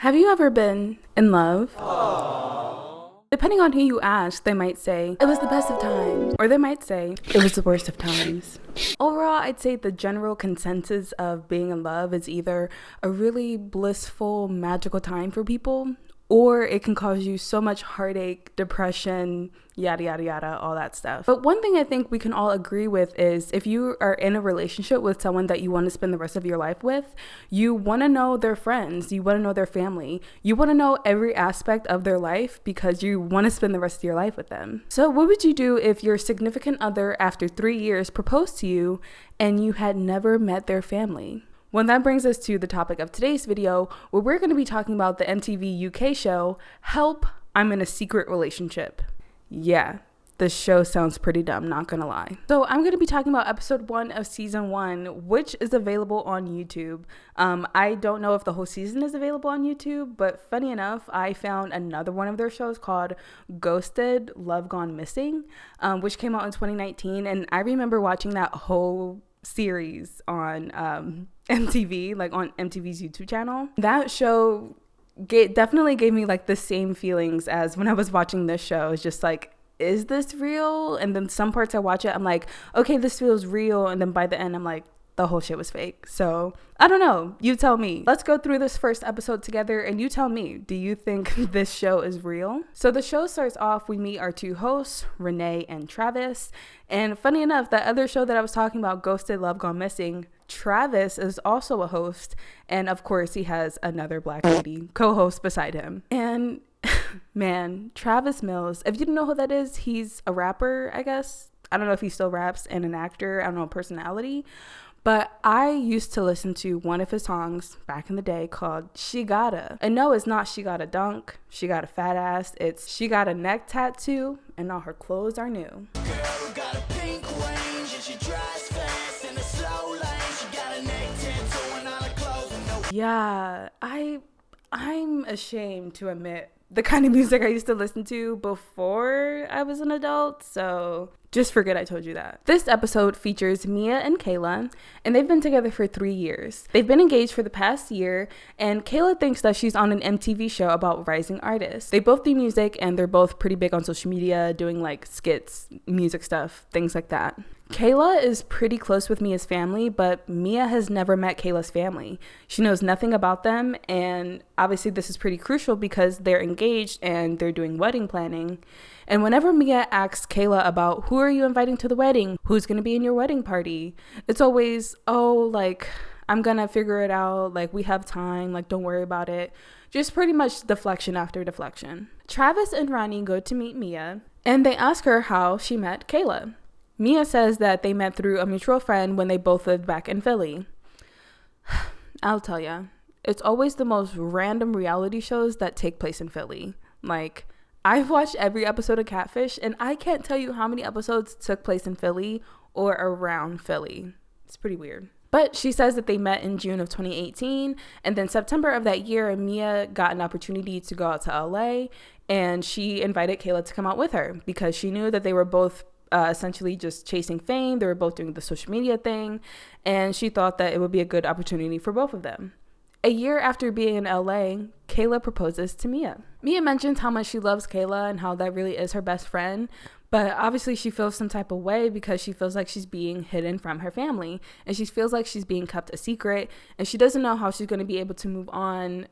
Have you ever been in love? Depending on who you ask, they might say, it was the best of times, or they might say, it was the worst of times. Overall, I'd say the general consensus of being in love is either a really blissful, magical time for people, or it can cause you so much heartache, depression, yada, yada, yada, all that stuff. But one thing I think we can all agree with is if you are in a relationship with someone that you want to spend the rest of your life with, you want to know their friends, you want to know their family, you want to know every aspect of their life because you want to spend the rest of your life with them. So what would you do if your significant other after 3 years proposed to you and you had never met their family? Well, that brings us to the topic of today's video, where we're going to be talking about the MTV UK show, Help, I'm in a Secret Relationship. Yeah, the show sounds pretty dumb, not gonna lie. So I'm going to be talking about episode 1 of season 1, which is available on YouTube. I don't know if the whole season is available on YouTube, but funny enough, I found another one of their shows called Ghosted, Love Gone Missing, which came out in 2019. And I remember watching that whole series on MTV, like on MTV's YouTube channel. That show definitely gave me like the same feelings as when I was watching this show. It's just like, is this real? And then some parts I watch it, I'm like, okay, this feels real. And then by the end, I'm like, the whole shit was fake. So I don't know. You tell me. Let's go through this first episode together and you tell me, do you think this show is real? So the show starts off, we meet our two hosts, Renee and Travis. And funny enough, that other show that I was talking about, Ghosted, Love Gone Missing, Travis is also a host. And of course, he has another black lady co-host beside him. And man, Travis Mills, if you don't know who that is, he's a rapper, I guess. I don't know if he still raps, and an actor, I don't know, personality. But I used to listen to one of his songs back in the day called She Gotta. And no, it's not She Got a Dunk, She Got a Fat Ass. It's She Got a Neck Tattoo and all her clothes are new. Girl got a pink range and she drives fast in a slow lane. She got a neck tattoo and all her clothes are new. Yeah, I'm ashamed to admit the kind of music I used to listen to before I was an adult, so just forget I told you that. This episode features Mia and Kayla, and they've been together for 3 years. They've been engaged for the past year, and Kayla thinks that she's on an MTV show about rising artists. They both do music, and they're both pretty big on social media, doing like skits, music stuff, things like that. Kayla is pretty close with Mia's family, but Mia has never met Kayla's family. She knows nothing about them, and obviously this is pretty crucial because they're engaged and they're doing wedding planning. And whenever Mia asks Kayla about who are you inviting to the wedding, who's going to be in your wedding party, it's always, oh, like, I'm going to figure it out, like, we have time, like, don't worry about it. Just pretty much deflection after deflection. Travis and Ronnie go to meet Mia, and they ask her how she met Kayla. Mia says that they met through a mutual friend when they both lived back in Philly. I'll tell ya, it's always the most random reality shows that take place in Philly. Like, I've watched every episode of Catfish, and I can't tell you how many episodes took place in Philly or around Philly. It's pretty weird. But she says that they met in June of 2018, and then September of that year, Mia got an opportunity to go out to LA, and she invited Kayla to come out with her because she knew that they were both essentially just chasing fame. They were both doing the social media thing, and she thought that it would be a good opportunity for both of them. A year after being in LA, Kayla proposes to Mia. Mia mentions how much she loves Kayla and how that really is her best friend, but obviously she feels some type of way because she feels like she's being hidden from her family, and she feels like she's being kept a secret, and she doesn't know how she's going to be able to move on,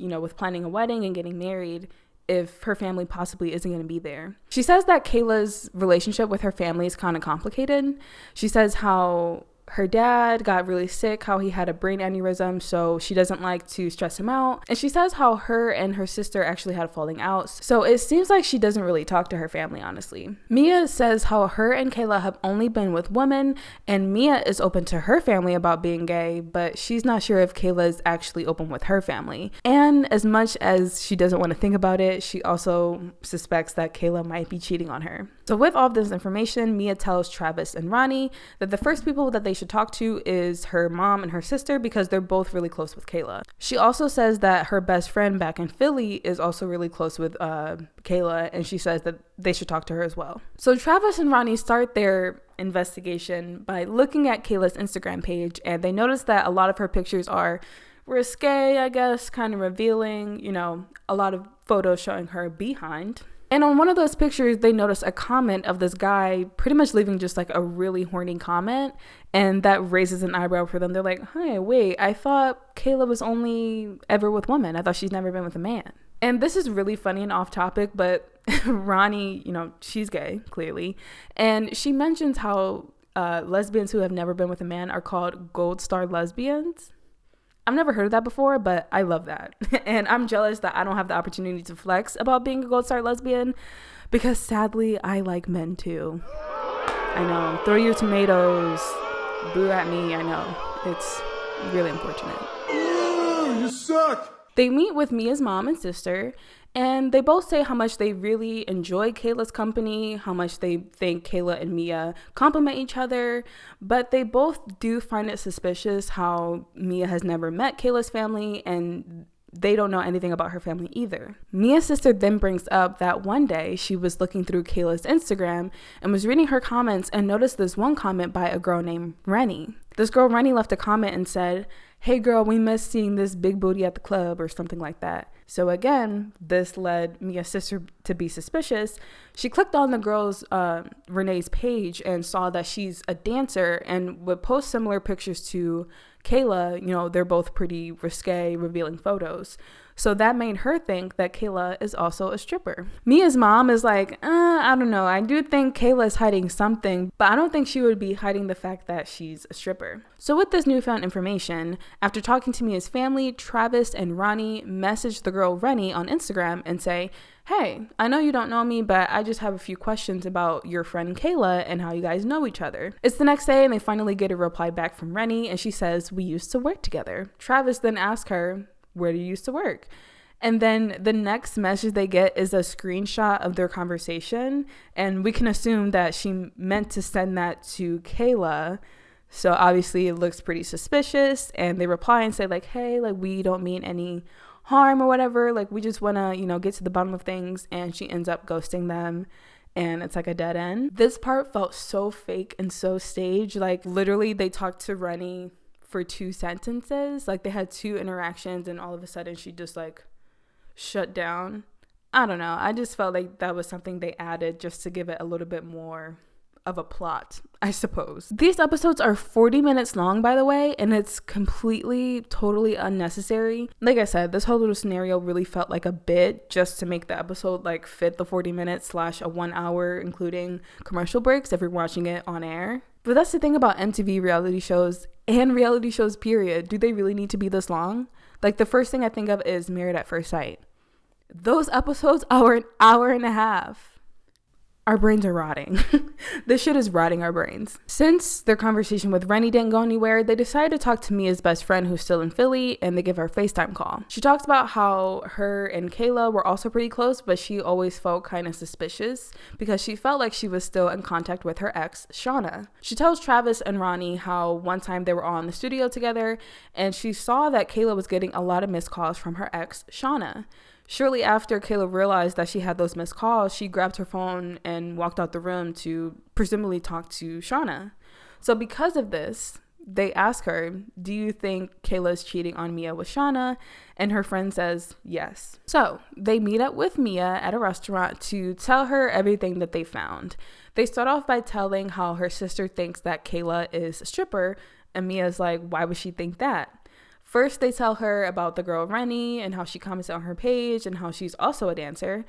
with planning a wedding and getting married if her family possibly isn't going to be there. She says that Kayla's relationship with her family is kind of complicated. She says how her dad got really sick, how he had a brain aneurysm, so she doesn't like to stress him out. And she says how her and her sister actually had a falling out. So it seems like she doesn't really talk to her family, honestly. Mia says how her and Kayla have only been with women, and Mia is open to her family about being gay, but she's not sure if Kayla is actually open with her family. And as much as she doesn't want to think about it, she also suspects that Kayla might be cheating on her. So with all of this information, Mia tells Travis and Ronnie that the first people that they should talk to is her mom and her sister because they're both really close with Kayla. She also says that her best friend back in Philly is also really close with Kayla, and she says that they should talk to her as well. So Travis and Ronnie start their investigation by looking at Kayla's Instagram page, and they notice that a lot of her pictures are risque, I guess, kind of revealing, a lot of photos showing her behind. And on one of those pictures, they noticed a comment of this guy pretty much leaving just like a really horny comment. And that raises an eyebrow for them. They're like, hey, wait, I thought Kayla was only ever with women. I thought she's never been with a man. And this is really funny and off topic, but Ronnie, she's gay, clearly. And she mentions how lesbians who have never been with a man are called gold star lesbians. I've never heard of that before, but I love that. And I'm jealous that I don't have the opportunity to flex about being a gold star lesbian, because sadly, I like men too. I know. Throw your tomatoes. Boo at me. I know. It's really unfortunate. You suck! They meet with Mia's mom and sister, and they both say how much they really enjoy Kayla's company, how much they think Kayla and Mia complement each other, but they both do find it suspicious how Mia has never met Kayla's family, and they don't know anything about her family either. Mia's sister then brings up that one day she was looking through Kayla's Instagram and was reading her comments and noticed this one comment by a girl named Rennie. This girl, Rennie, left a comment and said, "Hey girl, we missed seeing this big booty at the club," or something like that. So again, this led Mia's sister to be suspicious. She clicked on the girl's, Renee's page, and saw that she's a dancer and would post similar pictures to Kayla. They're both pretty risque, revealing photos. So that made her think that Kayla is also a stripper. Mia's mom is like, I don't know. I do think Kayla is hiding something, but I don't think she would be hiding the fact that she's a stripper. So with this newfound information, after talking to Mia's family, Travis and Ronnie messaged the girl Rennie on Instagram and say, "Hey, I know you don't know me, but I just have a few questions about your friend Kayla and how you guys know each other." It's the next day and they finally get a reply back from Rennie, and she says, "We used to work together." Travis then asks her, "Where do you used to work?" And then the next message they get is a screenshot of their conversation, and we can assume that she meant to send that to Kayla. So obviously it looks pretty suspicious, and they reply and say like, "Hey, like we don't mean any harm or whatever, like we just want to get to the bottom of things." And she ends up ghosting them, and it's like a dead end. This part felt so fake and so staged. Like literally they talked to Rennie for 2 sentences, like they had 2 interactions, and all of a sudden she just like shut down. I don't know, I just felt like that was something they added just to give it a little bit more of a plot, I suppose. These episodes are 40 minutes long, by the way, and it's completely, totally unnecessary. Like I said, this whole little scenario really felt like a bit just to make the episode like fit the 40 minutes / a 1 hour, including commercial breaks if you're watching it on air. But that's the thing about MTV reality shows and reality shows period. Do they really need to be this long? Like the first thing I think of is Married at First Sight. Those episodes are an hour and a half. Our brains are rotting. This shit is rotting our brains. Since their conversation with Rennie didn't go anywhere, they decided to talk to Mia's best friend who's still in Philly, and they give her a FaceTime call. She talks about how her and Kayla were also pretty close, but she always felt kind of suspicious because she felt like she was still in contact with her ex, Shauna. She tells Travis and Ronnie how one time they were all in the studio together, and she saw that Kayla was getting a lot of missed calls from her ex, Shauna. Shortly after Kayla realized that she had those missed calls, she grabbed her phone and walked out the room to presumably talk to Shauna. So because of this, they ask her, "Do you think Kayla's cheating on Mia with Shauna?" And her friend says yes. So they meet up with Mia at a restaurant to tell her everything that they found. They start off by telling how her sister thinks that Kayla is a stripper, and Mia's like, why would she think that? First, they tell her about the girl Rennie and how she comments on her page and how she's also a dancer.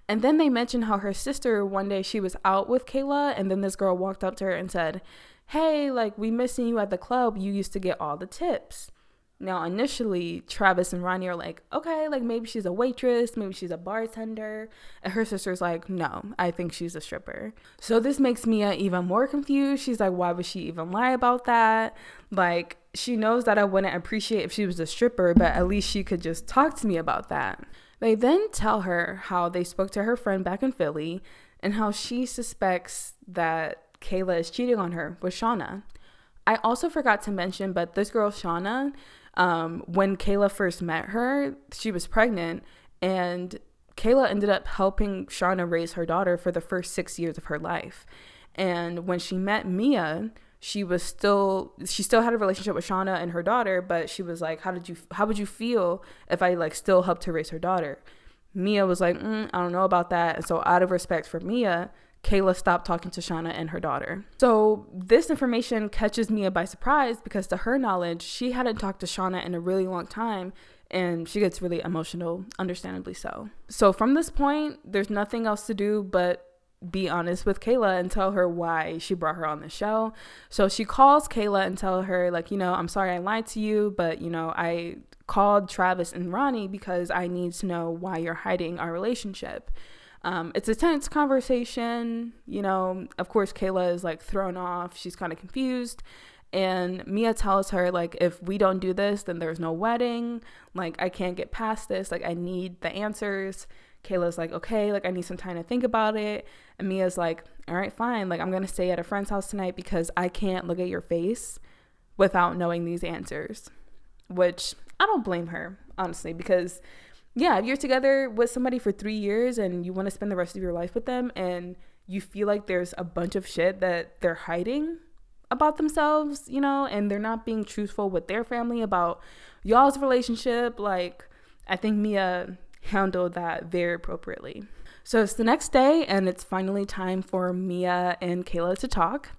And then they mention how her sister, one day she was out with Kayla, and then this girl walked up to her and said, "Hey, like we missing you at the club. You used to get all the tips." Now, initially, Travis and Ronnie are like, okay, like maybe she's a waitress, maybe she's a bartender. And her sister's like, no, I think she's a stripper. So this makes Mia even more confused. She's like, why would she even lie about that? Like, she knows that I wouldn't appreciate if she was a stripper, but at least she could just talk to me about that. They then tell her how they spoke to her friend back in Philly and how she suspects that Kayla is cheating on her with Shauna. I also forgot to mention, but this girl, Shauna, when Kayla first met her, she was pregnant, and Kayla ended up helping Shauna raise her daughter for the first 6 years of her life. And when she met Mia, she still had a relationship with Shauna and her daughter, but she was like, how would you feel if I like still helped her raise her daughter? Mia was like, I don't know about that. And so out of respect for Mia, Kayla stopped talking to Shauna and her daughter. So this information catches Mia by surprise because to her knowledge, she hadn't talked to Shauna in a really long time, and she gets really emotional, understandably so. So from this point, there's nothing else to do but be honest with Kayla and tell her why she brought her on the show. So she calls Kayla and tell her like, I'm sorry I lied to you, but I called Travis and Ronnie because I need to know why you're hiding our relationship. It's a tense conversation. Of course Kayla is like thrown off. She's kind of confused. And Mia tells her, like, if we don't do this, then there's no wedding. Like, I can't get past this. Like, I need the answers. Kayla's like, okay, like, I need some time to think about it. And Mia's like, all right, fine. Like, I'm going to stay at a friend's house tonight because I can't look at your face without knowing these answers. Which I don't blame her, honestly, because, yeah, if you're together with somebody for 3 years and you want to spend the rest of your life with them and you feel like there's a bunch of shit that they're hiding about themselves, and they're not being truthful with their family about y'all's relationship, like, I think Mia handled that very appropriately. So it's the next day and it's finally time for Mia and Kayla to talk.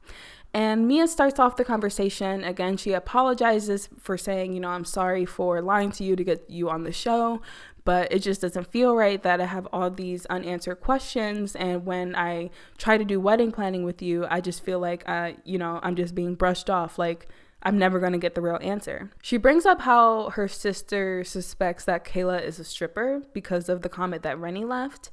And Mia starts off the conversation. Again, she apologizes for saying, I'm sorry for lying to you to get you on the show, but it just doesn't feel right that I have all these unanswered questions. And when I try to do wedding planning with you, I just feel like, I'm just being brushed off. Like, I'm never going to get the real answer. She brings up how her sister suspects that Kayla is a stripper because of the comment that Rennie left.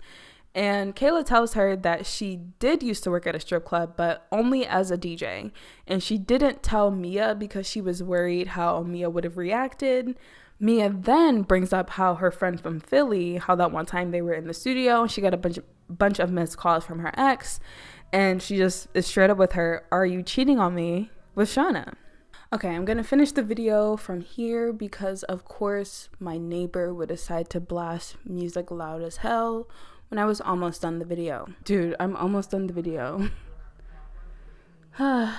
And Kayla tells her that she did used to work at a strip club, but only as a DJ. And she didn't tell Mia because she was worried how Mia would have reacted. Mia then brings up how her friend from Philly, how that one time they were in the studio and she got a bunch of missed calls from her ex. And she just is straight up with her, are you cheating on me with Shauna? Okay, I'm going to finish the video from here because, of course, my neighbor would decide to blast music loud as hell when I was almost done the video. Dude, I'm almost done the video. I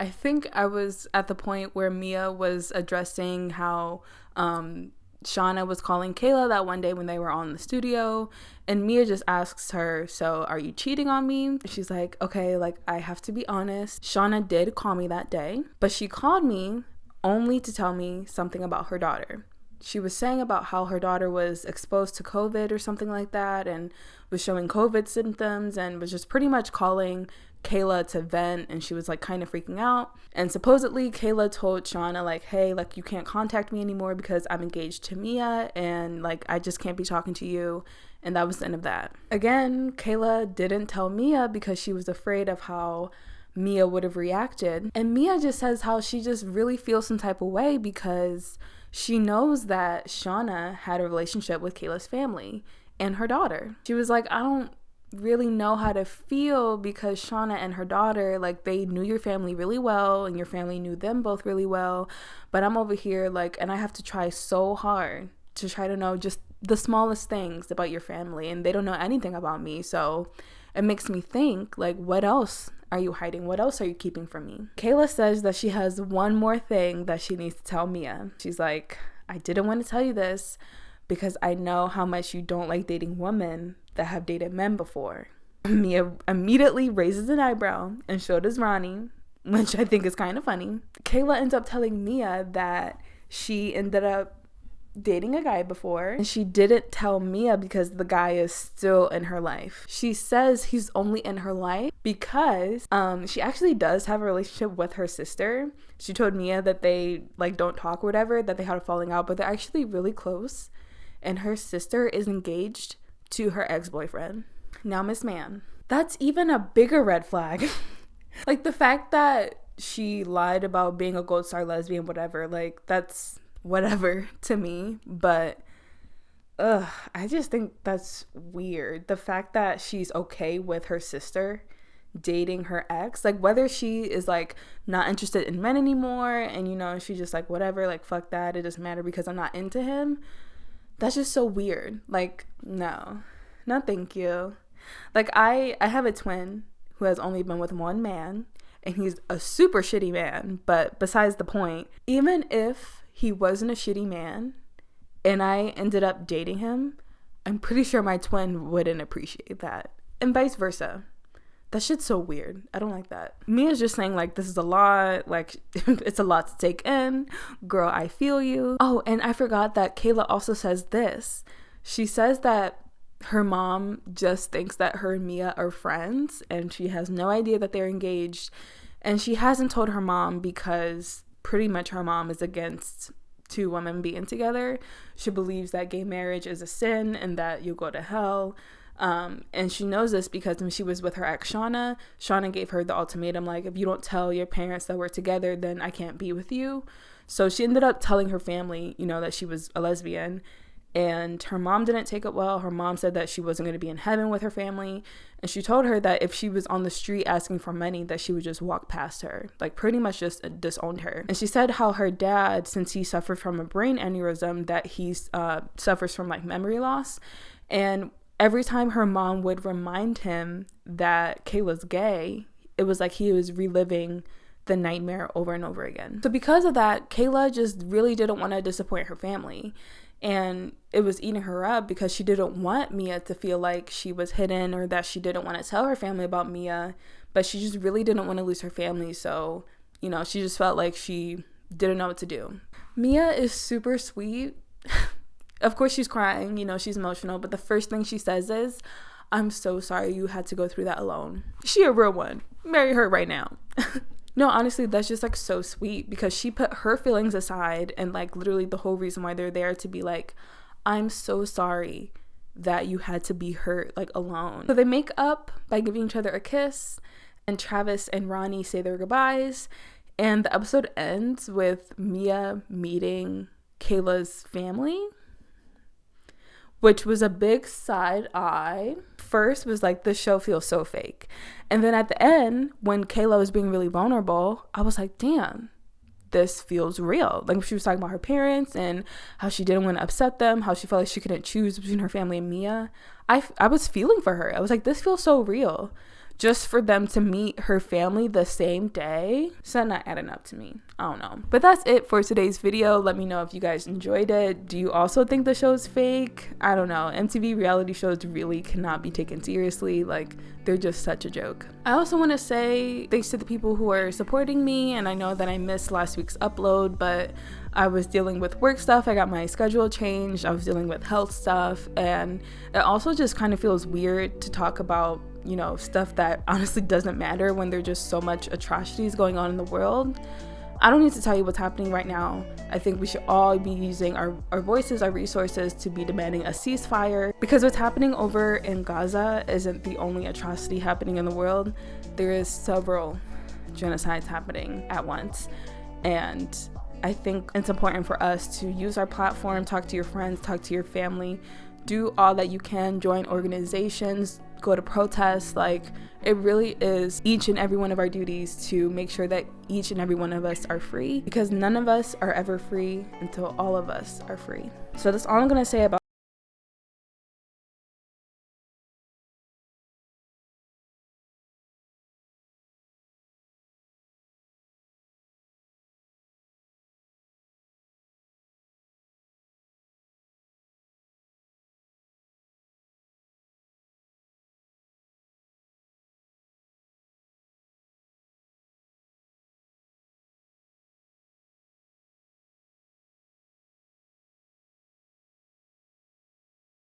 think I was at the point where Mia was addressing how Shauna was calling Kayla that one day when they were all in the studio, and Mia just asks her, so are you cheating on me? She's like, okay, like, I have to be honest. Shauna did call me that day, but she called me only to tell me something about her daughter. She was saying about how her daughter was exposed to COVID or something like that and was showing COVID symptoms and was just pretty much calling Kayla to vent, and she was like kind of freaking out. And supposedly Kayla told Shauna like, hey, like, you can't contact me anymore because I'm engaged to Mia and like I just can't be talking to you. And that was the end of that. Again, Kayla didn't tell Mia because she was afraid of how Mia would have reacted. And Mia just says how she just really feels some type of way because she knows that Shauna had a relationship with Kayla's family and her daughter. She was like, I don't really know how to feel because Shauna and her daughter, like, they knew your family really well and your family knew them both really well, but I'm over here like, and I have to try so hard to try to know just the smallest things about your family, and they don't know anything about me. So it makes me think, like, what else are you hiding? What else are you keeping from me? Kayla says that she has one more thing that she needs to tell Mia. She's like, I didn't want to tell you this because I know how much you don't like dating women that have dated men before. Mia immediately raises an eyebrow, and so does Ronnie, which I think is kind of funny. Kayla ends up telling Mia that she ended up dating a guy before, and she didn't tell Mia because the guy is still in her life. She says he's only in her life because she actually does have a relationship with her sister. She told Mia that they like don't talk or whatever, that they had a falling out, but they're actually really close, and her sister is engaged to her ex-boyfriend. Now, Miss Man, that's even a bigger red flag. Like, the fact that she lied about being a gold star lesbian, whatever, like, that's whatever to me, but I just think that's weird. The fact that she's okay with her sister dating her ex, like, whether she is like not interested in men anymore and she's just like, whatever, like, fuck that, it doesn't matter because I'm not into him, that's just so weird. Like, no thank you. Like, I have a twin who has only been with one man, and he's a super shitty man. But besides the point, even if he wasn't a shitty man and I ended up dating him, I'm pretty sure my twin wouldn't appreciate that, and vice versa. That shit's so weird. I don't like that. Mia's just saying, like, this is a lot. Like, it's a lot to take in. Girl, I feel you. Oh, and I forgot that Kayla also says this. She says that her mom just thinks that her and Mia are friends, and she has no idea that they're engaged. And she hasn't told her mom because pretty much her mom is against two women being together. She believes that gay marriage is a sin and that you'll go to hell. And she knows this because when she was with her ex Shauna gave her the ultimatum, like, if you don't tell your parents that we're together, then I can't be with you. So she ended up telling her family, you know, that she was a lesbian, and her mom didn't take it well. Her mom said that she wasn't going to be in heaven with her family, and she told her that if she was on the street asking for money, that she would just walk past her, like pretty much just disowned her. And she said how her dad, since he suffered from a brain aneurysm, that he suffers from like memory loss, and every time her mom would remind him that Kayla's gay, it was like he was reliving the nightmare over and over again. So because of that, Kayla just really didn't want to disappoint her family. And it was eating her up because she didn't want Mia to feel like she was hidden, or that she didn't want to tell her family about Mia. But she just really didn't want to lose her family. So, you know, she just felt like she didn't know what to do. Mia is super sweet. Of course she's crying, you know, she's emotional, but the first thing she says is, I'm so sorry you had to go through that alone. She a real one. Marry her right now. No, honestly, that's just like so sweet, because she put her feelings aside, and like literally the whole reason why they're there to be like, I'm so sorry that you had to be hurt like alone. So they make up by giving each other a kiss, and Travis and Ronnie say their goodbyes, and the episode ends with Mia meeting Kayla's family, which was a big side eye. First was like, this show feels so fake. And then at the end, when Kayla was being really vulnerable, I was like, damn, this feels real. Like, she was talking about her parents and how she didn't want to upset them, how she felt like she couldn't choose between her family and Mia. I was feeling for her. I was like, this feels so real. Just for them to meet her family the same day, it's not adding up to me. I don't know. But that's it for today's video. Let me know if you guys enjoyed it. Do you also think the show's fake? I don't know. MTV reality shows really cannot be taken seriously. Like, they're just such a joke. I also want to say thanks to the people who are supporting me, and I know that I missed last week's upload, but I was dealing with work stuff. I got my schedule changed. I was dealing with health stuff, and it also just kind of feels weird to talk about, you know, stuff that honestly doesn't matter when there's just so much atrocities going on in the world. I don't need to tell you what's happening right now. I think we should all be using our voices, our resources to be demanding a ceasefire, because what's happening over in Gaza isn't the only atrocity happening in the world. There is several genocides happening at once, and I think it's important for us to use our platform, talk to your friends, talk to your family, do all that you can, join organizations, go to protests. Like, it really is each and every one of our duties to make sure that each and every one of us are free, because none of us are ever free until all of us are free. So that's all I'm gonna say about